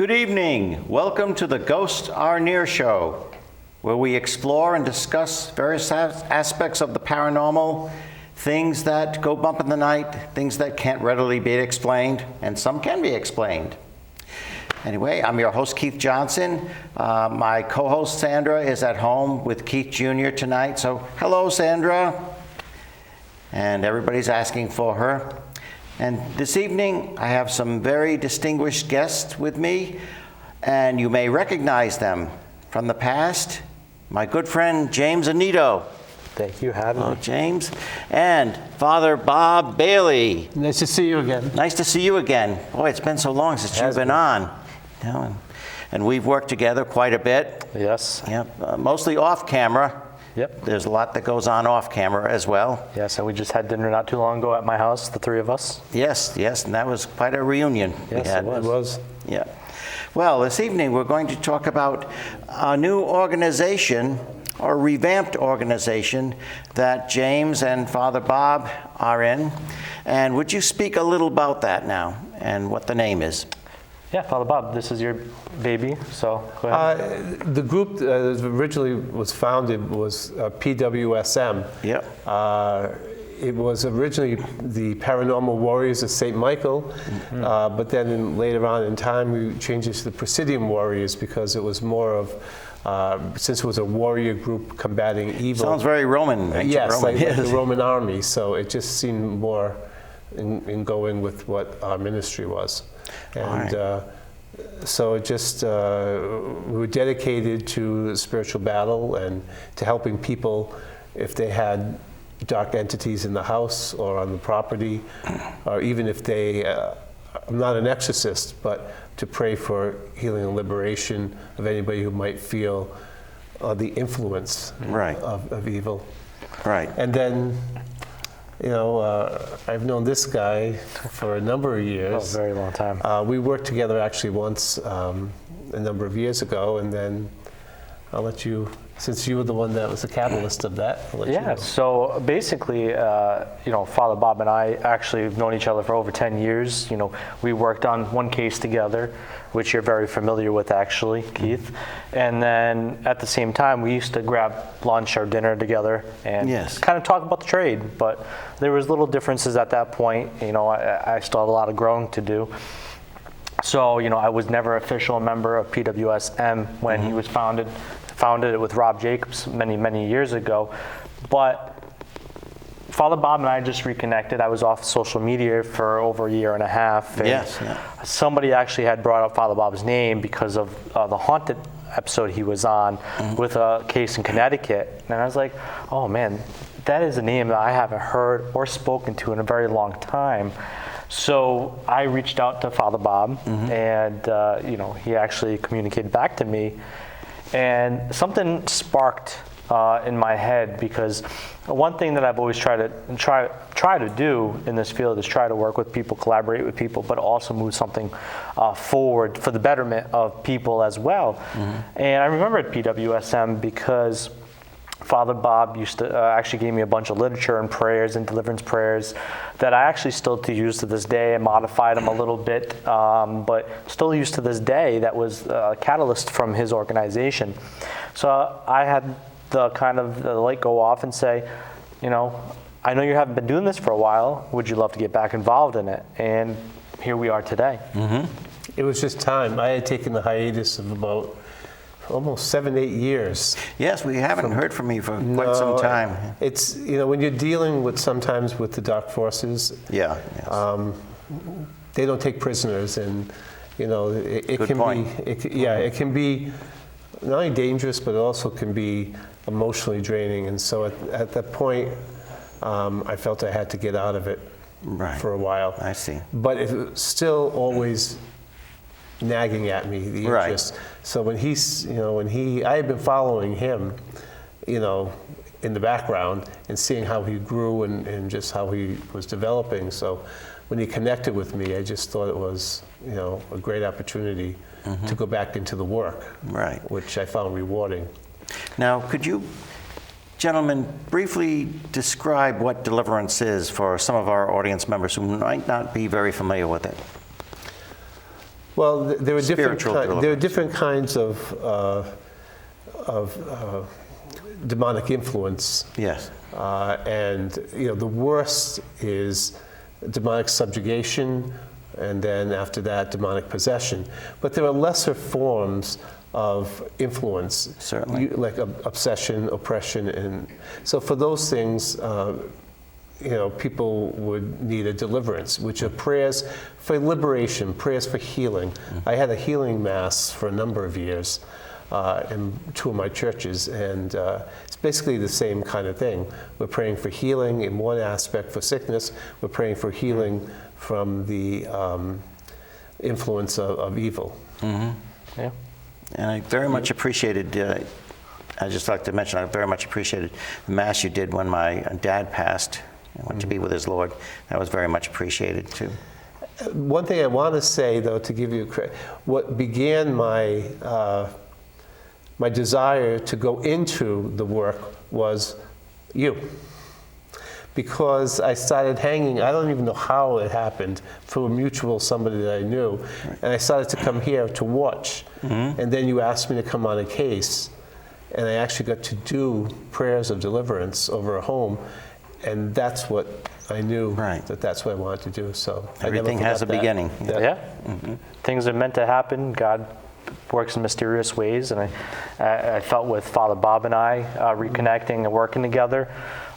Good evening. Welcome to the Ghost N.E.A.R show, where we explore and discuss various aspects of the paranormal, things that go bump in the night, things that can't readily be explained, and some can be explained. Anyway, I'm your host, Keith Johnson. My co-host, Sandra, is at home with Keith Jr. tonight. So, hello, Sandra. And everybody's asking for her. And this evening, I have some very distinguished guests with me, and you may recognize them from the past. My good friend, James Annitto. Thank you, having me. James. And Father Bob Bailey. Nice to see you again. Nice to see you again. Boy, it's been so long since you've been on. You know, and we've worked together quite a bit. Yes. Yep. Mostly off camera. Yep. There's a lot that goes on off camera as well. Yes, and we just had dinner not too long ago at my house, the three of us. Yes, and that was quite a reunion. Yes, it was. Yeah. Well, this evening we're going to talk about a new organization, or revamped organization, that James and Father Bob are in. And would you speak a little about that now, and what the name is? Yeah, Father Bob, this is your baby, so go ahead. The group that originally was founded was PWSM. Yep. It was originally the Paranormal Warriors of St. Michael, but then later on in time we changed it to the Presidium Warriors because it was more of, since it was a warrior group combating evil. Sounds very Roman. Yes, Roman. like the Roman army, so it just seemed more in going with what our ministry was. And right. So it just, we were dedicated to spiritual battle and to helping people if they had dark entities in the house or on the property, or even if they, I'm not an exorcist, but to pray for healing and liberation of anybody who might feel the influence of evil. Right. And then, you know, I've known this guy for a number of years. Oh, a very long time. We worked together actually once a number of years ago, and then I'll let you, since you were the one that was the catalyst of that, I'll let you know. So basically, you know, Father Bob and I actually have known each other for over 10 years. You know, we worked on one case together, which you're very familiar with, actually, Keith. And then at the same time, we used to grab lunch or dinner together and kind of talk about the trade. But there was little differences at that point. You know, I still had a lot of growing to do. So, you know, I was never an official member of PWSM when he was founded it with Rob Jacobs many years ago. But Father Bob and I just reconnected. I was off social media for over a year and a half. And somebody actually had brought up Father Bob's name because of the haunted episode he was on with a case in Connecticut. And I was like, oh man, that is a name that I haven't heard or spoken to in a very long time. So I reached out to Father Bob, and you know, he actually communicated back to me. And something sparked in my head, because one thing that I've always tried to do in this field is try to work with people, collaborate with people, but also move something forward for the betterment of people as well. And I remember at PWSM because Father Bob used to actually gave me a bunch of literature and prayers and deliverance prayers that I actually still use to this day. I modified them a little bit, but still use to this day. That was a catalyst from his organization. So I had the kind of the light go off and say, you know, I know you haven't been doing this for a while. Would you love to get back involved in it? And here we are today. It was just time. I had taken the hiatus of about almost 7-8 years. Yes, we haven't heard from you for quite some time. It's, you know, when you're dealing with sometimes with the dark forces, they don't take prisoners, and you know it can be not only dangerous, but it also can be emotionally draining. And so at that point, I felt I had to get out of it for a while. I see. But it was still always nagging at me, the interest. So when I had been following him, you know, in the background and seeing how he grew and just how he was developing. So when he connected with me, I just thought it was, you know, a great opportunity to go back into the work, which I found rewarding. Now, could you gentlemen briefly describe what deliverance is for some of our audience members who might not be very familiar with it? Well, there are Spiritual different kinds of demonic influence. Yes. And the worst is demonic subjugation, and then after that, demonic possession. But there are lesser forms of influence, Certainly. like obsession, oppression, and so for those things, people would need a deliverance, which are prayers for liberation, prayers for healing. I had a healing mass for a number of years in 2 of my churches, and it's basically the same kind of thing. We're praying for healing in one aspect for sickness. We're praying for healing from the influence of evil. Yeah. And I very much appreciated, I just like to mention, I very much appreciated the Mass you did when my dad passed and went to be with his Lord. That was very much appreciated, too. One thing I want to say, though, to give you credit, what began my my desire to go into the work was you. Because I started hanging, I don't even know how it happened, through a mutual somebody that I knew. Right. And I started to come here to watch. And then you asked me to come on a case. And I actually got to do prayers of deliverance over a home. And that's what I knew, that's what I wanted to do. So everything has a beginning. Yeah. Things are meant to happen. God works in mysterious ways. And I felt with Father Bob and I reconnecting and working together.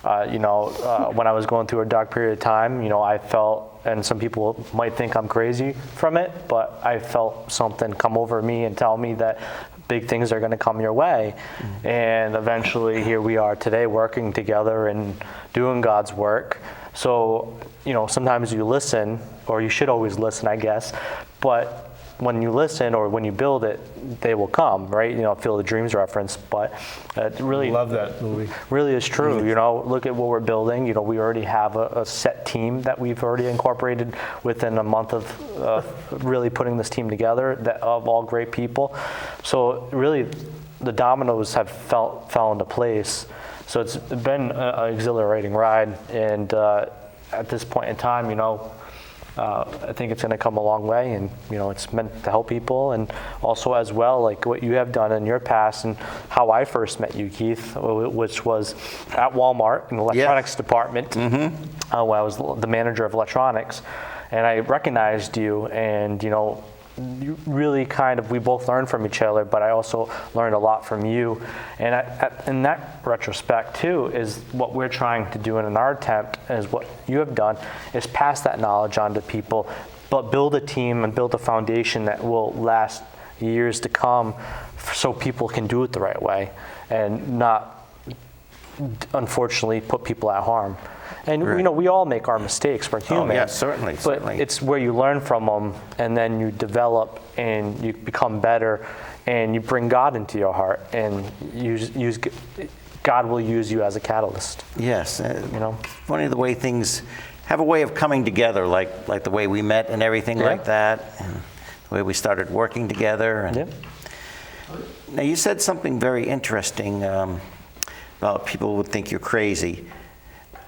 When I was going through a dark period of time, I felt, and some people might think I'm crazy from it, but I felt something come over me and tell me that big things are going to come your way. And eventually here we are today working together and doing God's work. So, sometimes you listen, or you should always listen, I guess, but when you listen or when you build it, they will come, right? Field of Dreams reference, but it really love that movie. Really is true. Look at what we're building. We already have a set team that we've already incorporated within a month of really putting this team together of all great people. So really, the dominoes have fell into place. So it's been an exhilarating ride, and at this point in time, I think it's going to come a long way, and it's meant to help people, and also as well, like what you have done in your past, and how I first met you, Keith, which was at Walmart in the electronics department, when I was the manager of electronics, and I recognized you, and you really we both learned from each other, but I also learned a lot from you. And in that retrospect too, is what we're trying to do in our attempt, is what you have done, is pass that knowledge on to people, but build a team and build a foundation that will last years to come, so people can do it the right way and not, unfortunately, put people at harm. And we all make our mistakes. We're human. Oh, yeah, certainly. But it's where you learn from them, and then you develop, and you become better, and you bring God into your heart, and God will use you as a catalyst. Yes. Funny the way things have a way of coming together, like the way we met and everything like that, and the way we started working together. And now you said something very interesting about people would think you're crazy.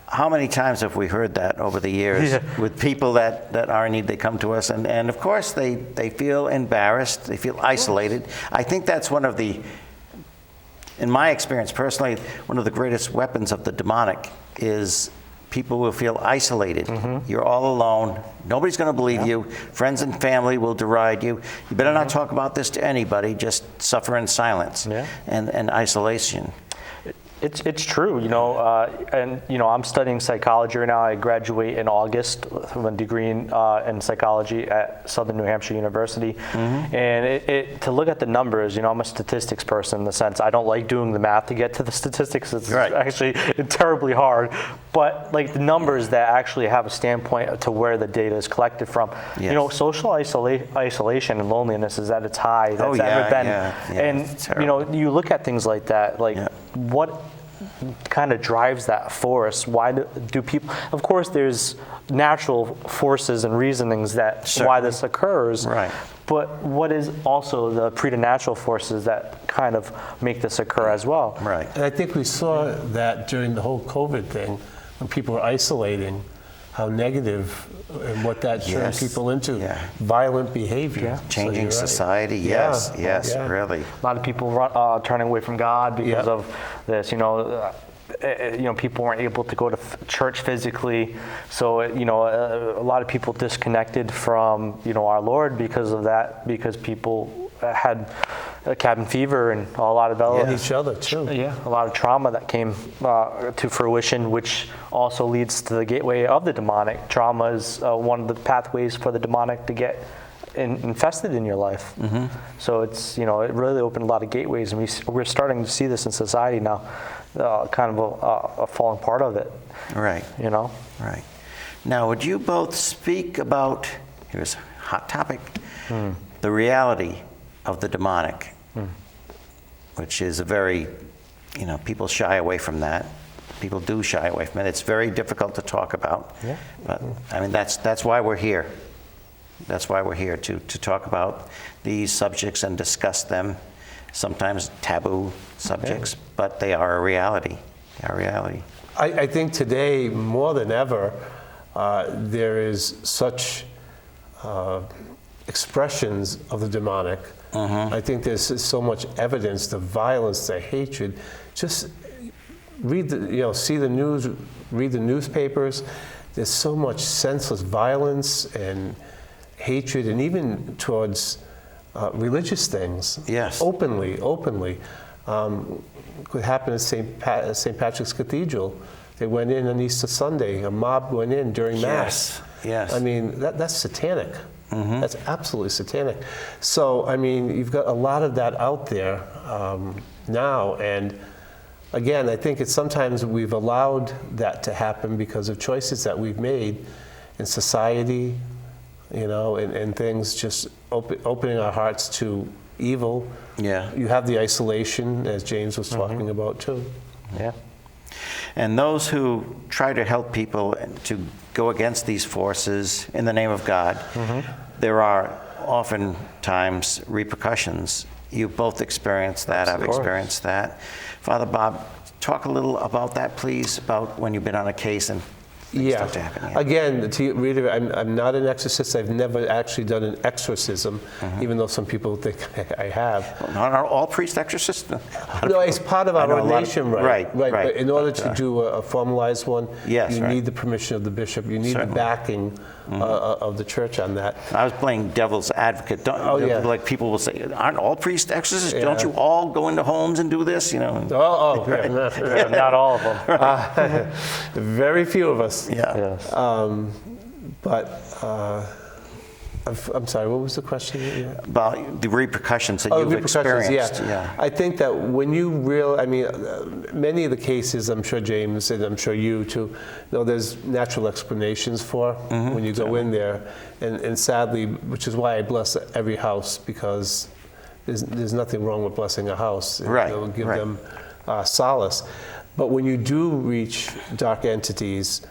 How many times have we heard that over the years with people that are in need? They come to us, and of course they feel embarrassed, they feel isolated. I think that's one of the, in my experience personally, one of the greatest weapons of the demonic is people will feel isolated. You're all alone. Nobody's going to believe you. Friends and family will deride you. You better not talk about this to anybody. Just suffer in silence and isolation. It's true, and I'm studying psychology right now. I graduate in August with a degree in psychology at Southern New Hampshire University. And to look at the numbers, I'm a statistics person in the sense I don't like doing the math to get to the statistics. It's actually terribly hard. But like the numbers that actually have a standpoint to where the data is collected from, social isolation and loneliness is at its high that's ever been. And you look at things like that, what kind of drives that force? Why do people? Of course, there's natural forces and reasonings that why this occurs. Right. But what is also the preternatural forces that kind of make this occur as well? Right. And I think we saw that during the whole COVID thing, when people were isolating, how negative and what that turns Yes. people into, Yeah. violent behavior. Yeah. So Changing you're right. society, Yeah. yes, yes, Yeah. really. A lot of people turning away from God because Yeah. of this. People weren't able to go to church physically, so a lot of people disconnected from our Lord because of that. Because people had cabin fever and a lot of And each other too. yeah, a lot of trauma that came to fruition, which also leads to the gateway of the demonic. Trauma is one of the pathways for the demonic to get infested in your life. So it's, it really opened a lot of gateways, and we're starting to see this in society now, kind of a falling part of it. Right. Right. Now, would you both speak about, here's a hot topic, the reality of the demonic, which is a very, people shy away from that. People do shy away from it. It's very difficult to talk about. Yeah. But, I mean, that's why we're here. That's why we're here, to talk about these subjects and discuss them, sometimes taboo subjects, but they are a reality. They are a reality. I think today, more than ever, there is such expressions of the demonic. I think there's so much evidence, the violence, the hatred. Just read see the news, read the newspapers. There's so much senseless violence and hatred, and even towards religious things. Yes. Openly. Could happen at St. Patrick's Cathedral. They went in on Easter Sunday. A mob went in during Mass. Yes. I mean, that's satanic. That's absolutely satanic. So, I mean, you've got a lot of that out there now. And again, I think it's sometimes we've allowed that to happen because of choices that we've made in society, and things just opening our hearts to evil. Yeah. You have the isolation, as James was talking about, too. Yeah. And those who try to help people to go against these forces in the name of God, there are oftentimes repercussions. You've both experienced that. I've experienced that. Father Bob, talk a little about that, please, about when you've been on a case and things start to happen. Yeah. Again, to reiterate, I'm not an exorcist. I've never actually done an exorcism, even though some people think I have. Not all priest exorcists? No, it's part of our ordination, right. But in order to do a formalized one, Yes, you right. need the permission of the bishop. You need Certainly. the backing of the church on that. I was playing devil's advocate. Yeah. Like people will say, aren't all priests exorcists? Yeah. Don't you all go into homes and do this? Yeah. Not all of them. Very few of us. Yeah. Yes. I'm sorry, what was the question? About the repercussions that you've Repercussions, experienced. yeah. I think that when you many of the cases, I'm sure James and I'm sure you too, there's natural explanations for when you go in there. And sadly, which is why I bless every house, because there's nothing wrong with blessing a house. Right, It'll give right. them solace. But when you do reach dark entities,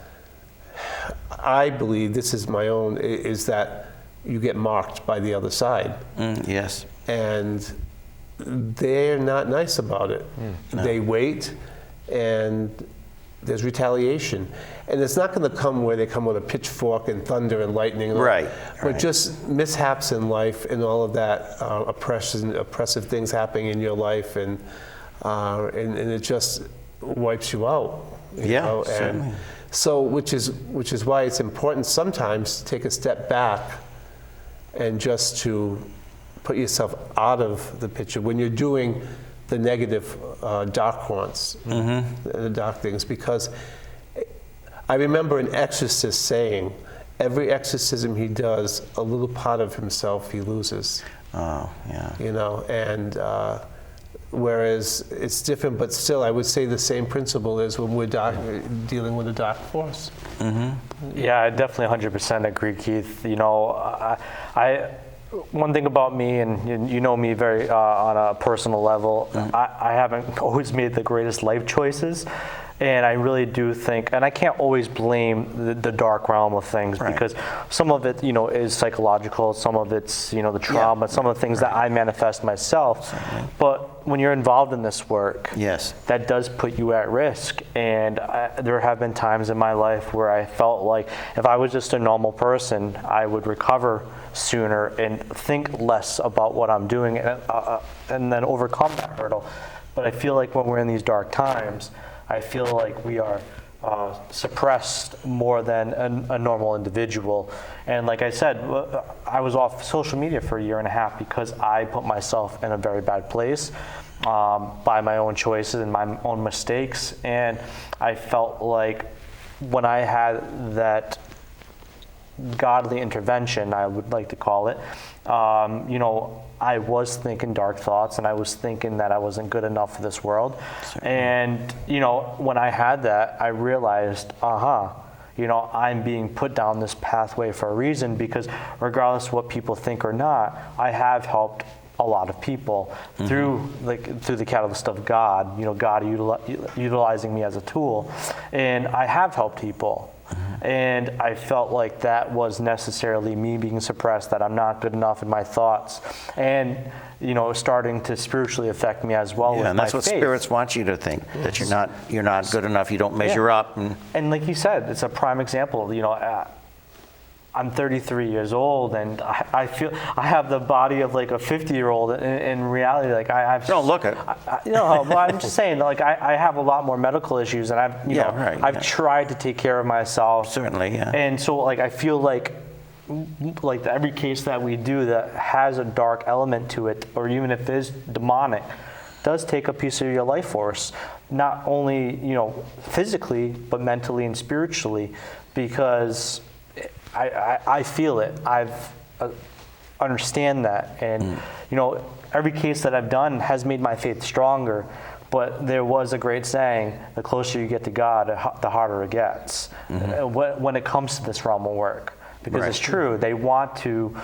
I believe, this is my own, is that you get marked by the other side. Yes. And they're not nice about it. No. They wait, and there's retaliation. And it's not going to come where they come with a pitchfork and thunder and lightning. Right. But just mishaps in life and all of that, oppressive things happening in your life, and it just wipes you out. You know? Certainly. And so, which is why it's important sometimes to take a step back and just to put yourself out of the picture when you're doing the negative dark haunts, the dark things. Because I remember an exorcist saying, every exorcism he does, a little part of himself he loses. Oh, yeah. And whereas it's different, but still I would say the same principle is when we're dealing with a dark force. Yeah, I definitely 100% agree, Keith. One thing about me, and you know me very on a personal level, I haven't always made the greatest life choices, And I really do think, and I can't always blame the dark realm of things, Right. because some of it, is psychological, some of it's, the trauma, some of the things that I manifest myself. Certainly. But when you're involved in this work, Yes. that does put you at risk. And there have been times in my life where I felt like if I was just a normal person, I would recover sooner and think less about what I'm doing, and then overcome that hurdle. But I feel like when we're in these dark times, I feel like we are suppressed more than a normal individual. And like I said, I was off social media for 1.5 years because I put myself in a very bad place by my own choices and my own mistakes. And I felt like when I had that godly intervention, I would like to call it, I was thinking dark thoughts, and I was thinking that I wasn't good enough for this world. Certainly. And, when I had that, I realized, I'm being put down this pathway for a reason, because regardless of what people think or not, I have helped a lot of people through the catalyst of God, God utilizing me as a tool. And I have helped people. And I felt like that was necessarily me being suppressed, that I'm not good enough in my thoughts, and starting to spiritually affect me as well. Yeah, and that's what faith. spirits want you to think, that you're not good enough, you don't measure up. And like you said, it's a prime example. I'm 33 years old, and I feel I have the body of like a 50-year-old. In reality, like I've Don't look it. Well, I'm just saying, like I have a lot more medical issues, and I've tried to take care of myself. Certainly, yeah. And so, like, I feel like every case that we do that has a dark element to it, or even if it is demonic, does take a piece of your life force, not only physically, but mentally and spiritually, because I feel it. I've understand that, and every case that I've done has made my faith stronger. But there was a great saying: the closer you get to God, the harder it gets. When it comes to this realm of work, because Right. it's true, they want to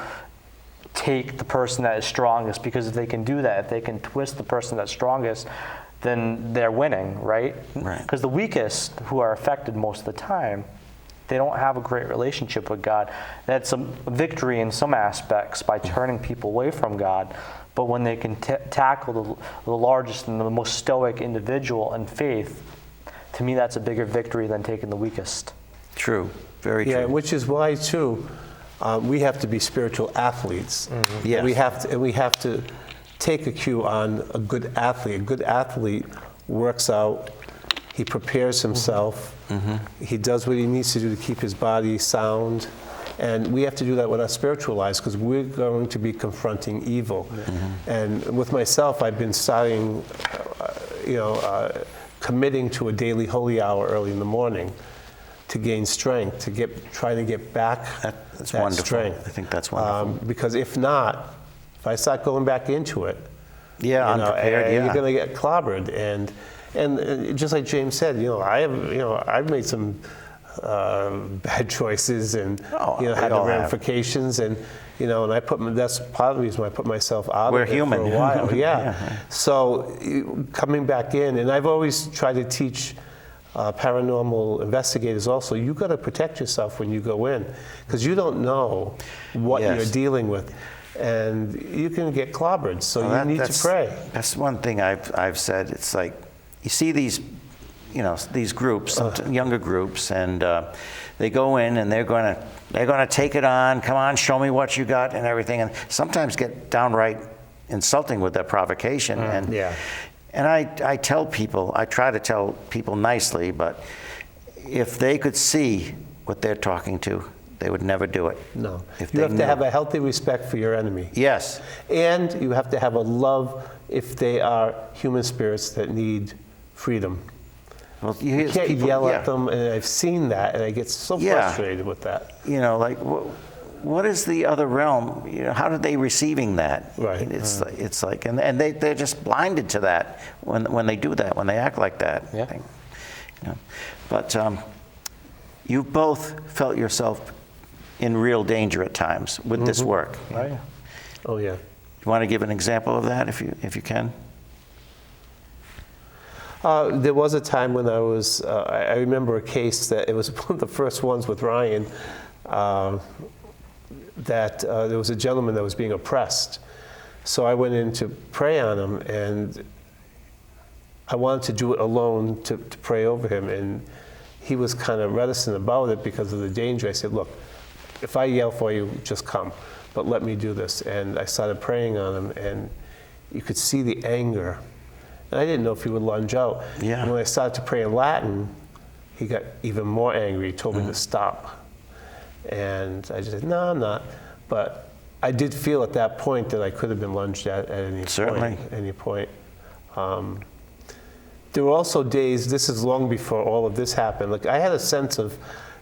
take the person that is strongest, because if they can do that, if they can twist the person that's strongest, then they're winning, right? Right. Because the weakest, who are affected most of the time, they don't have a great relationship with God. That's a victory in some aspects by turning people away from God. But when they can tackle the largest and the most stoic individual in faith, to me that's a bigger victory than taking the weakest. True, very true. Yeah, which is why, too, we have to be spiritual athletes. Yes. We have to take a cue on a good athlete. A good athlete works out, he prepares himself, he does what he needs to do to keep his body sound, and we have to do that with our spiritual lives, because we're going to be confronting evil. And with myself, I've been starting, committing to a daily holy hour early in the morning to gain strength, try to get back That's that wonderful. strength. I think that's wonderful. Because if not, if I start going back into it, Unprepared, you're going to get clobbered. And just like James said, I've made some bad choices, and had the ramifications, and and that's part of the reason why I put myself out We're of it human. for a while. Yeah. So coming back in, and I've always tried to teach paranormal investigators also, you got to protect yourself when you go in, because you don't know what you're dealing with, and you can get clobbered. So you need to pray. That's one thing I've said. It's like, you see these, these groups, younger groups, and they go in and they're going to take it on. Come on, show me what you got and everything, and sometimes get downright insulting with their provocation. And I tell people, I try to tell people nicely, but if they could see what they're talking to, they would never do it. No. You have to have a healthy respect for your enemy. Yes. And you have to have a love if they are human spirits that need freedom. Well, you can't yell at them, and I've seen that, and I get so frustrated with that. Like, what is the other realm? How are they receiving that? Right. It's like, and they're just blinded to that when they do that, when they act like that. Yeah. But you both felt yourself in real danger at times with this work. Oh, yeah. Oh, yeah. You want to give an example of that, if you can? There was a time when I remember a case that it was one of the first ones with Ryan, that there was a gentleman that was being oppressed. So I went in to pray on him, and I wanted to do it alone to pray over him, and he was kind of reticent about it because of the danger. I said, look, if I yell for you, just come, but let me do this. And I started praying on him, and you could see the anger. And I didn't know if he would lunge out. Yeah. And when I started to pray in Latin, he got even more angry. He told me to stop. And I just said, no, I'm not. But I did feel at that point that I could have been lunged at any Certainly. point. Any point. There were also days, this is long before all of this happened, like I had a sense of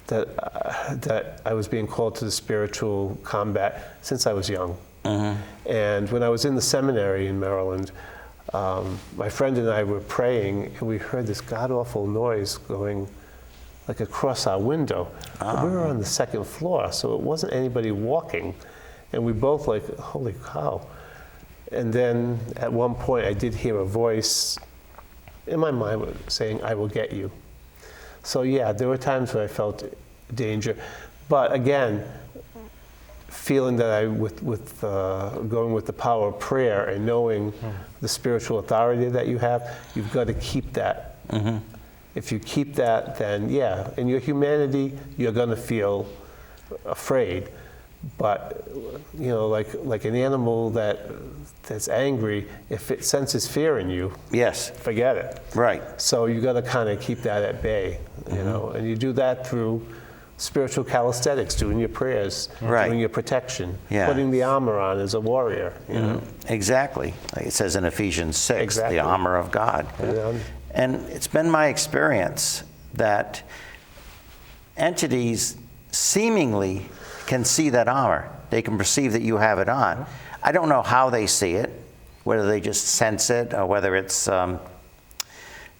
that I was being called to the spiritual combat since I was young. And when I was in the seminary in Maryland, my friend and I were praying, and we heard this god-awful noise going like across our window. But we were on the second floor, so it wasn't anybody walking. And we both like, holy cow. And then at one point I did hear a voice in my mind saying, I will get you. So yeah, there were times where I felt danger. But again, feeling that going with the power of prayer and knowing the spiritual authority that you have, you've got to keep that. If you keep that, then yeah, in your humanity, you're going to feel afraid. But you know, like an animal that's angry, if it senses fear in you, Yes. forget it. Right. So you got to kind of keep that at bay, you know, and you do that through spiritual calisthenics, doing your prayers, Right. doing your protection, Yeah. putting the armor on as a warrior, you know. Exactly. Like it says in Ephesians 6, Exactly. the armor of God. You know? And it's been my experience that entities seemingly can see that armor. They can perceive that you have it on. I don't know how they see it, whether they just sense it or whether it's, I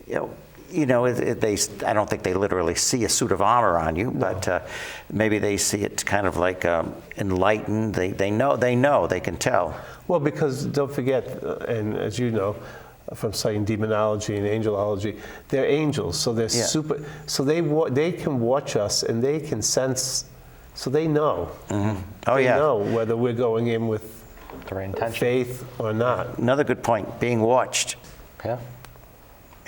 don't think they literally see a suit of armor on you, but maybe they see it kind of like enlightened. They know, they can tell. Well, because don't forget, and as you know, from studying demonology and angelology, they're angels, so they're super. So they can watch us and they can sense. So they know. Oh, they yeah. know whether we're going in with The right intention. faith or not. Another good point, being watched. Yeah,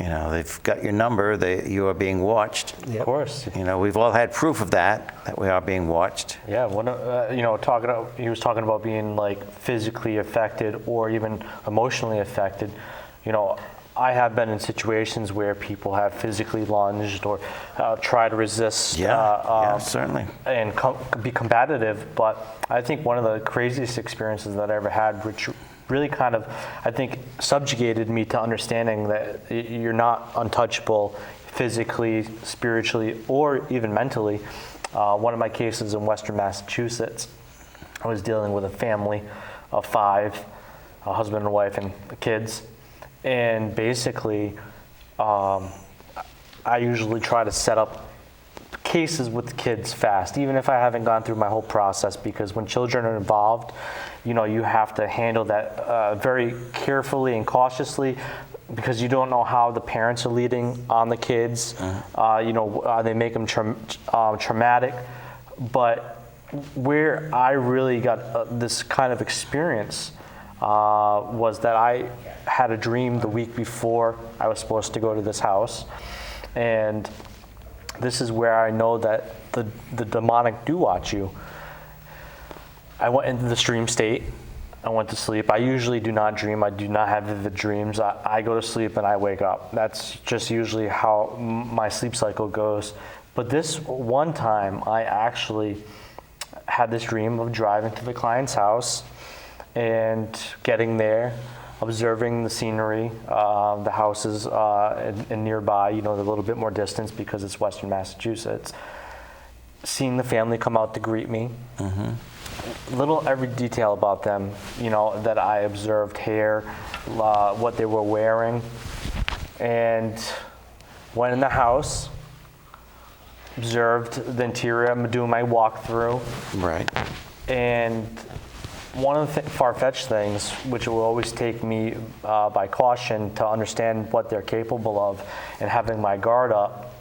You know, they've got your number, you are being watched. Yep. of course. You know, we've all had proof of that we are being watched. Yeah, he was talking about being like physically affected or even emotionally affected. You know, I have been in situations where people have physically lunged or tried to resist. Yeah, certainly. And be combative. But I think one of the craziest experiences that I ever had, which really kind of, I think, subjugated me to understanding that you're not untouchable physically, spiritually, or even mentally. One of my cases in Western Massachusetts, I was dealing with a family of 5, a husband and wife and kids. And basically, I usually try to set up cases with the kids fast, even if I haven't gone through my whole process, because when children are involved, you know, you have to handle that very carefully and cautiously, because you don't know how the parents are leading on the kids. They make them traumatic. But where I really got this kind of experience was that I had a dream the week before I was supposed to go to this house, and this is where I know that the demonic do watch you. I went into the dream state. I went to sleep. I usually do not dream. I do not have vivid dreams. I go to sleep and I wake up. That's just usually how my sleep cycle goes. But this one time, I actually had this dream of driving to the client's house and getting there, observing the scenery, the houses and nearby, you know, a little bit more distance because it's Western Massachusetts. Seeing the family come out to greet me. Every detail about them, you know, that I observed, hair, what they were wearing, and went in the house, observed the interior. I'm doing my walkthrough. Right. And one of the far-fetched things, which will always take me by caution to understand what they're capable of, and having my guard up,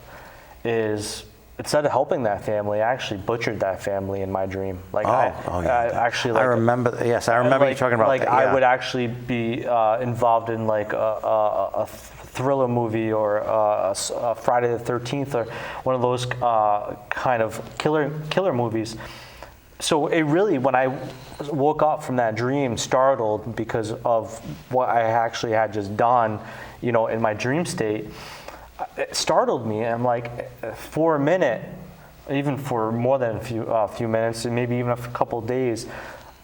is instead of helping that family, I actually butchered that family in my dream. Like I actually, like, I remember. Yes, I remember you talking about like that. I would actually be involved in like a thriller movie or a Friday the 13th or one of those kind of killer movies. So it really, when I woke up from that dream, startled because of what I actually had just done, you know, in my dream state, it startled me. And I'm like, for a minute, even for more than a few minutes, and maybe even a couple of days,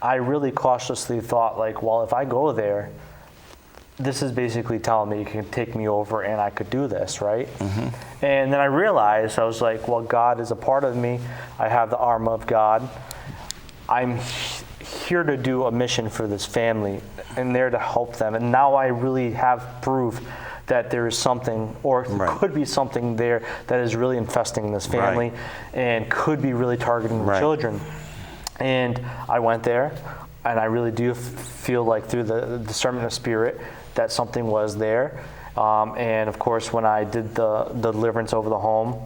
I really cautiously thought, like, well, if I go there, this is basically telling me you can take me over and I could do this, right? Mm-hmm. And then I realized, I was like, well, God is a part of me. I have the armor of God. I'm here to do a mission for this family and there to help them. And now I really have proof that there is something, or could be something there that is really infesting this family and could be really targeting the children. And I went there, and I really do feel like through the discernment of spirit that something was there. And of course, when I did the deliverance over the home,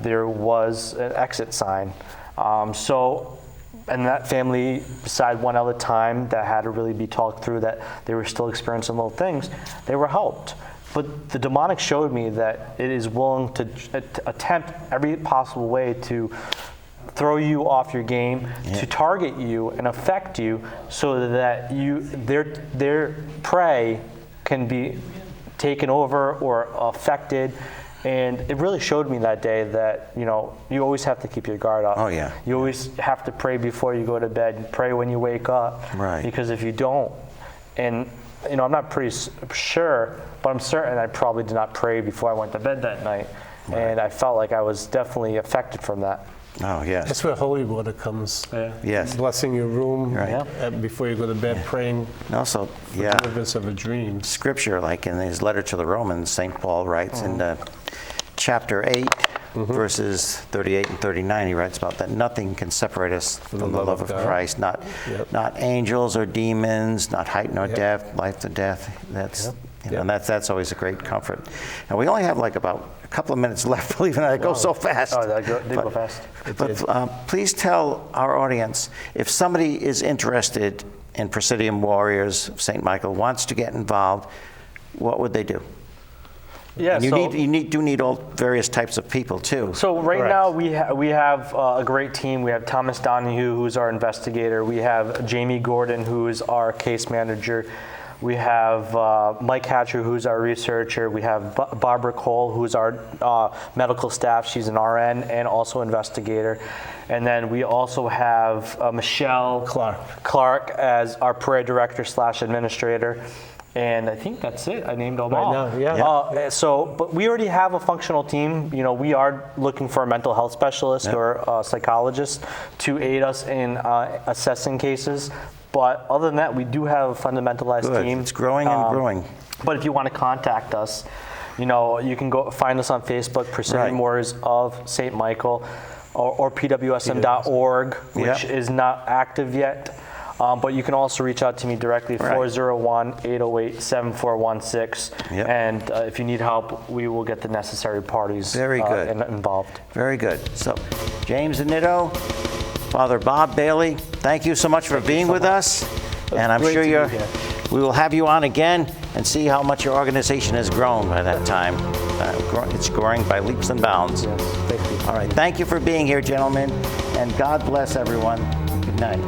there was an exit sign. And that family, beside one other time that had to really be talked through, that they were still experiencing little things, they were helped. But the demonic showed me that it is willing to attempt every possible way to throw you off your game, to target you and affect you, so that their prey can be taken over or affected. And it really showed me that day that, you know, you always have to keep your guard up. Oh, yeah. You always have to pray before you go to bed, and pray when you wake up. Right. Because if you don't, and, you know, I'm not pretty sure, but I'm certain I probably did not pray before I went to bed that night. Right. And I felt like I was definitely affected from that. Oh, yes. That's where holy water comes. Yeah. Yes. Blessing your room before you go to bed, praying And also, for deliverance of a dream. Scripture, like in his letter to the Romans, St. Paul writes in chapter 8, verses 38 and 39, he writes about that nothing can separate us from the love of Christ, not angels or demons, not height nor depth, life or death. That's you know, that's always a great comfort. And we only have like about a couple of minutes left, believe it or not. It goes so fast. Oh, they go fast. But please tell our audience, if somebody is interested in Presidium Warriors of St. Michael, wants to get involved, what would they do? Yeah, and you do need all various types of people too. So right now we have a great team. We have Thomas Donahue, who's our investigator. We have Jamie Gordon, who is our case manager. We have Mike Hatcher, who's our researcher. We have Barbara Cole, who's our medical staff. She's an RN and also investigator. And then we also have Michelle Clark as our prayer director / administrator. And I think that's it. I named them all. Right now, but we already have a functional team. You know, we are looking for a mental health specialist or a psychologist to aid us in assessing cases. But other than that, we do have a fundamentalized team. It's growing and growing. But if you want to contact us, you know, you can go find us on Facebook, Presidium Warriors of St. Michael, or pwsm.org, which is not active yet. But you can also reach out to me directly, 401-808-7416. And if you need help, we will get the necessary parties involved. Very good. So, James Annitto, Father Bob Bailey, thank you so much for being with us. And I'm sure we will have you on again and see how much your organization has grown by that time. It's growing by leaps and bounds. Yes, thank you. All right, thank you for being here, gentlemen, and God bless everyone. Good night.